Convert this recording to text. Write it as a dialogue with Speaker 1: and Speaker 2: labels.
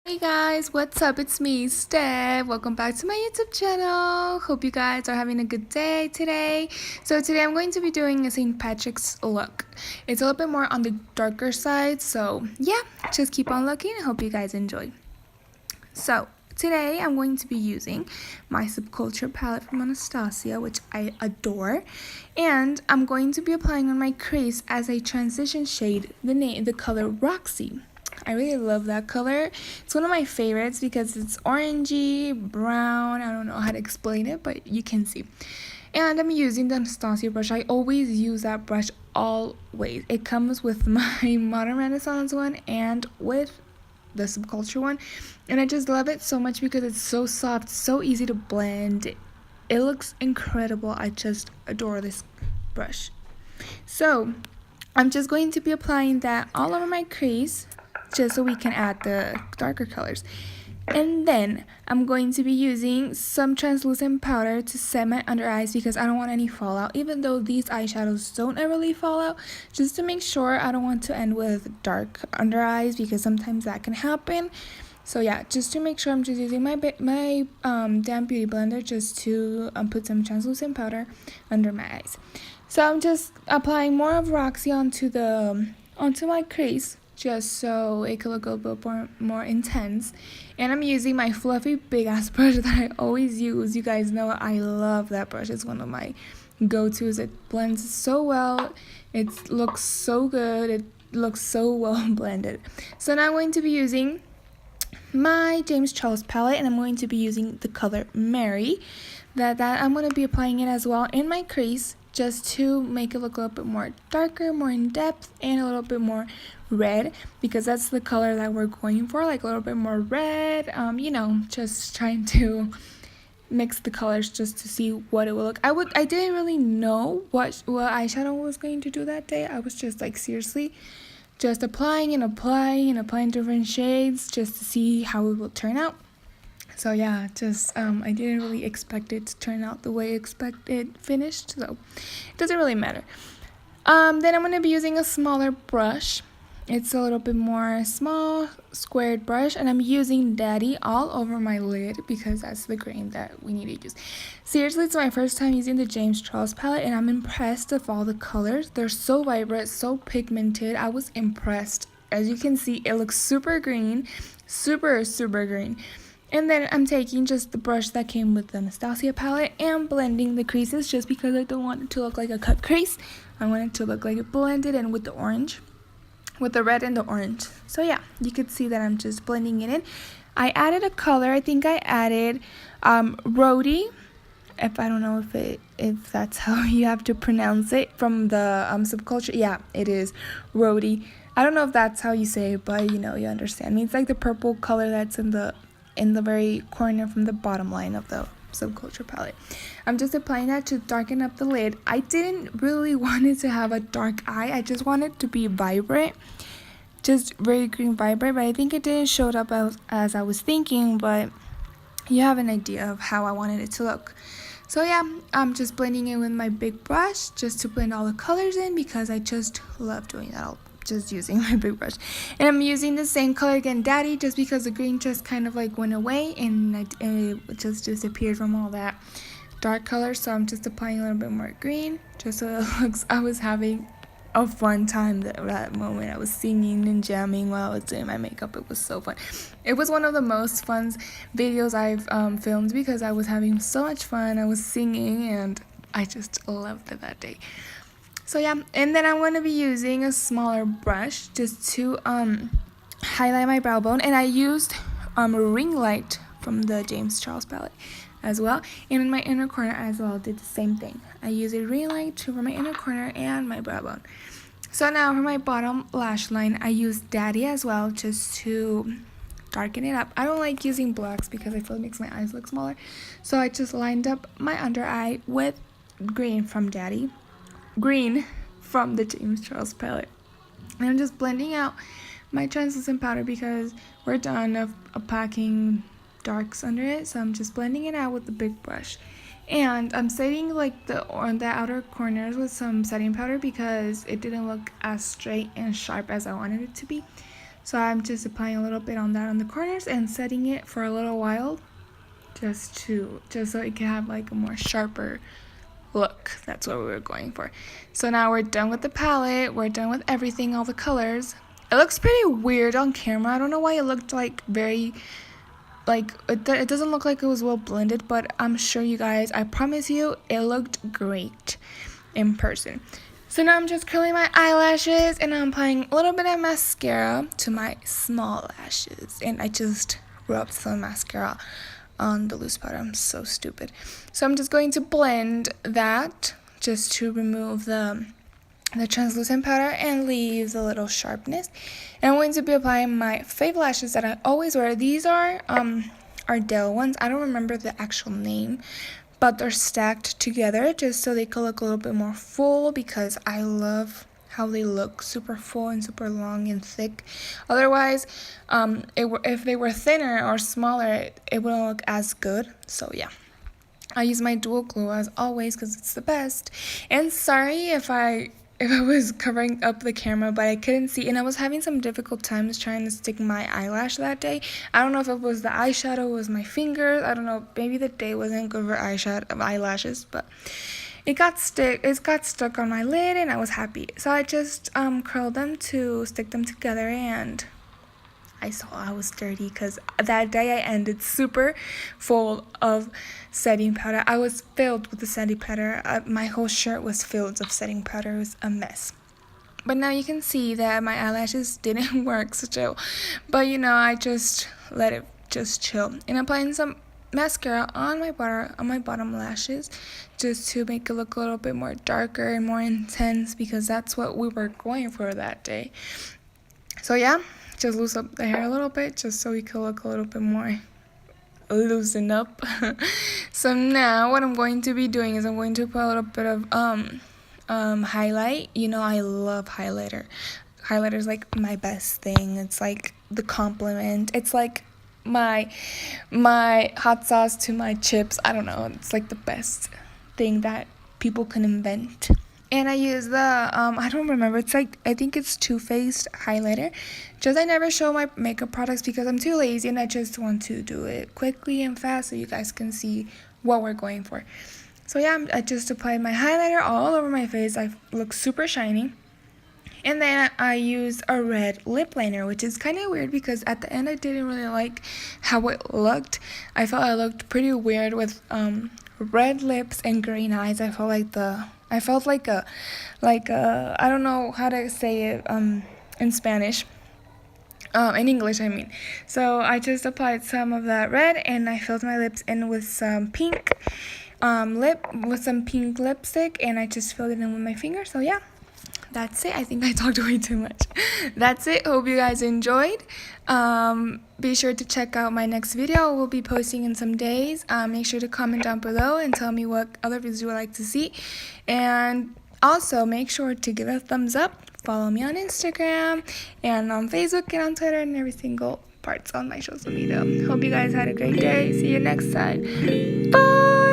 Speaker 1: Hey guys, what's up? It's me, Steph. Welcome back to my YouTube channel. Hope you guys are having a good day today. So today I'm going to be doing a St. Patrick's look. It's a little bit more on the darker side, so yeah, just keep on looking. I hope you guys enjoy. So today I'm going to be using my Subculture palette from Anastasia, which I adore, and I'm going to be applying on my crease as a transition shade the color Roxy. I really love that color. It's one of my favorites because it's orangey, brown. I don't know how to explain it, but you can see. And I'm using the Anastasia brush. I always use that brush always. It comes with my Modern Renaissance one and with the Subculture one. And I just love it so much because it's so soft, so easy to blend. It looks incredible. I just adore this brush. So I'm just going to be applying that all over my crease, just so we can add the darker colors. And then I'm going to be using some translucent powder to set my under eyes because I don't want any fallout, even though these eyeshadows don't really fall out, just to make sure I don't want to end with dark under eyes because sometimes that can happen. So yeah, just to make sure, I'm just using my damp beauty blender just to put some translucent powder under my eyes. So I'm just applying more of Roxy onto my crease, just so it could look a little bit more intense. And I'm using my fluffy big ass brush that I always use. You guys know I love that brush. It's one of my go-tos. It blends so well. It looks so good. It looks so well blended. So now I'm going to be using my James Charles palette, and I'm going to be using the color Mary. That I'm going to be applying it as well in my crease, just to make it look a little bit more darker, more in depth, and a little bit more red, because that's the color that we're going for, like a little bit more red. Just trying to mix the colors just to see what it will look. I didn't really know what eyeshadow I was going to do that day. I was just like seriously just applying different shades just to see how it will turn out. So yeah, I didn't really expect it to turn out the way it finished, so it doesn't really matter. Then I'm going to be using a smaller brush. It's a little bit more small, squared brush, and I'm using Daddy all over my lid because that's the grain that we need to use. Seriously, it's my first time using the James Charles palette, and I'm impressed with all the colors. They're so vibrant, so pigmented. I was impressed. As you can see, it looks super green, super green. And then I'm taking just the brush that came with the Anastasia palette and blending the creases, just because I don't want it to look like a cut crease. I want it to look like it blended in with the orange, with the red and the orange. So yeah, you could see that I'm just blending it in. I added a color. I think I added Rhodey. If I don't know if that's how you have to pronounce it, from the Subculture. Yeah, it is Rhodey. I don't know if that's how you say it, but you understand me. It's like the purple color that's in the very corner from the bottom line of the Subculture palette. I'm just applying that to darken up the lid. I didn't really want it to have a dark eye. I just wanted it to be vibrant, just very green vibrant, but I think it didn't show up as I was thinking, but you have an idea of how I wanted it to look. So yeah, I'm just blending it with my big brush just to blend all the colors in because I just love doing that. Just using my big brush, and I'm using the same color again, Daddy, just because the green just kind of like went away and it just disappeared from all that dark color. So I'm just applying a little bit more green just so it looks. I was having a fun time that moment. I was singing and jamming while I was doing my makeup. It was so fun. It was one of the most fun videos I've filmed because I was having so much fun. I was singing and I just loved it that day. So yeah, and then I'm going to be using a smaller brush just to highlight my brow bone, and I used a ring light from the James Charles palette as well, and in my inner corner as well did the same thing. I used a ring light for my inner corner and my brow bone. So now for my bottom lash line, I used Daddy as well just to darken it up. I don't like using blacks because I feel it makes my eyes look smaller, so I just lined up my under eye with green from Daddy. Green from the James Charles palette. And I'm just blending out my translucent powder because we're done of packing darks under it, so I'm just blending it out with the big brush. And I'm setting like the outer corners with some setting powder because it didn't look as straight and sharp as I wanted it to be. So I'm just applying a little bit on that on the corners and setting it for a little while, just so it can have like a more sharper look. That's what we were going for. So now we're done with the palette. We're done with everything, all the colors. It looks pretty weird on camera. I don't know why it looked like very, like, it doesn't look like it was well blended, but I'm sure you guys, I promise you, it looked great in person. So now I'm just curling my eyelashes, and I'm applying a little bit of mascara to my small lashes, and I just rubbed some mascara on the loose powder. I'm so stupid. So I'm just going to blend that just to remove the translucent powder and leaves a little sharpness. And I'm going to be applying my fave lashes that I always wear. These are Ardell ones. I don't remember the actual name, but they're stacked together just so they could look a little bit more full, because I love how they look super full and super long and thick. Otherwise, if they were thinner or smaller, it wouldn't look as good. So yeah, I use my dual glue as always because it's the best. And sorry if I was covering up the camera, but I couldn't see, and I was having some difficult times trying to stick my eyelash that day. I don't know if it was the eyeshadow, it was my fingers, I don't know, maybe the day wasn't good for eyelashes, but it got stuck on my lid, and I was happy. So I just curled them to stick them together, and I saw I was dirty because that day I ended super full of setting powder. I was filled with the setting powder. My whole shirt was filled with setting powder. It was a mess. But now you can see that my eyelashes didn't work still. But you know, I just let it just chill. And I'm applying some mascara on my bottom lashes just to make it look a little bit more darker and more intense, because that's what we were going for that day. So yeah, just loosen up the hair a little bit just so we can look a little bit more loosened up. So now what I'm going to be doing is I'm going to put a little bit of highlight. You know, I love highlighter. Highlighter is like my best thing. It's like the compliment. It's like my hot sauce to my chips. I don't know, it's like the best thing that people can invent. And I use the I don't remember, it's like, I think it's Too Faced highlighter. I never show my makeup products because I'm too lazy, and I just want to do it quickly and fast so you guys can see what we're going for. So yeah, I just applied my highlighter all over my face. I look super shiny. And then I used a red lip liner, which is kind of weird because at the end I didn't really like how it looked. I felt I looked pretty weird with red lips and green eyes. I felt like a I don't know how to say it in Spanish. In English, I mean. So I just applied some of that red, and I filled my lips in with some pink lipstick, and I just filled it in with my finger. So yeah, that's it. I think I talked way too much. That's it. Hope you guys enjoyed. Be sure to check out my next video. We'll be posting in some days. Make sure to comment down below and tell me what other videos you would like to see. And also make sure to give a thumbs up. Follow me on Instagram and on Facebook and on Twitter and every single parts on my social media. Hope you guys had a great day. See you next time. Bye.